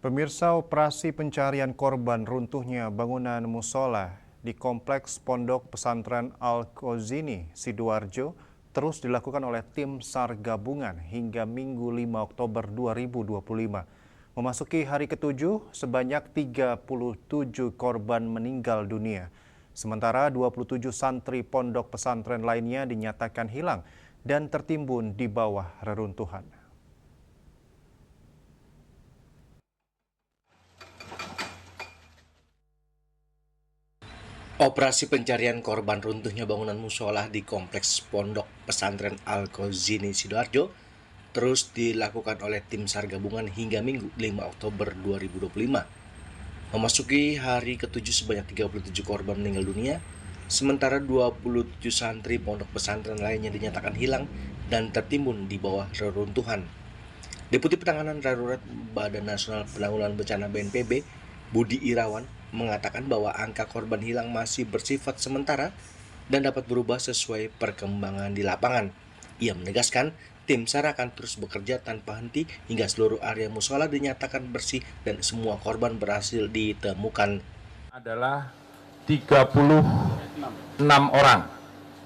Pemirsa, operasi pencarian korban runtuhnya bangunan musola di Kompleks Pondok Pesantren Al-Khozini, Sidoarjo terus dilakukan oleh tim SAR gabungan hingga Minggu 5 Oktober 2025. Memasuki hari ketujuh, sebanyak 37 korban meninggal dunia. Sementara 27 santri pondok pesantren lainnya dinyatakan hilang dan tertimbun di bawah reruntuhan. Operasi pencarian korban runtuhnya bangunan musola di Kompleks Pondok Pesantren Al-Khozini, Sidoarjo terus dilakukan oleh tim SAR gabungan hingga Minggu 5 Oktober 2025. Memasuki hari ketujuh, sebanyak 37 korban meninggal dunia, sementara 27 santri pondok pesantren lainnya dinyatakan hilang dan tertimbun di bawah reruntuhan. Deputi Penanganan Darurat Badan Nasional Penanggulangan Bencana BNPB, Budi Irawan, mengatakan bahwa angka korban hilang masih bersifat sementara dan dapat berubah sesuai perkembangan di lapangan. Ia menegaskan tim SAR akan terus bekerja tanpa henti hingga seluruh area musola dinyatakan bersih dan semua korban berhasil ditemukan. Adalah 36 orang,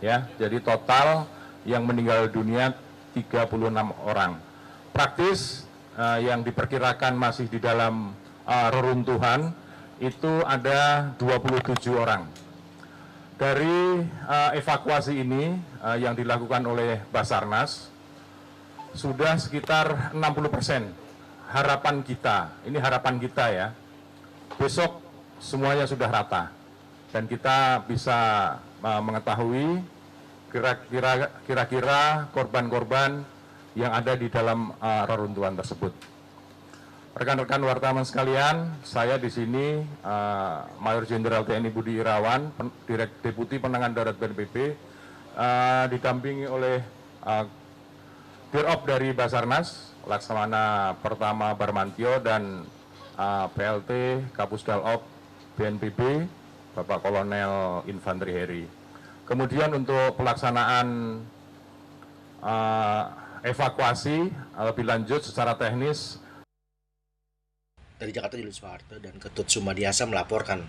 ya. Jadi total yang meninggal dunia 36 orang. Praktis yang diperkirakan masih di dalam reruntuhan itu ada 27 orang. Dari evakuasi ini yang dilakukan oleh Basarnas sudah sekitar 60%. Harapan kita, ini harapan kita ya, besok semuanya sudah rata dan kita bisa mengetahui kira-kira korban-korban yang ada di dalam reruntuhan tersebut. Rekan-rekan wartawan sekalian, saya di sini Mayor Jenderal TNI Budi Irawan, Deputi Penanganan Darurat BNPB, didampingi oleh Dirop dari Basarnas, Laksamana Pertama Barmantio dan PLT Kapusdal Op BNPB, Bapak Kolonel Infanteri Heri. Kemudian untuk pelaksanaan evakuasi lebih lanjut secara teknis. Dari Jakarta, Julius Soeharto dan Ketut Sumadiasa melaporkan.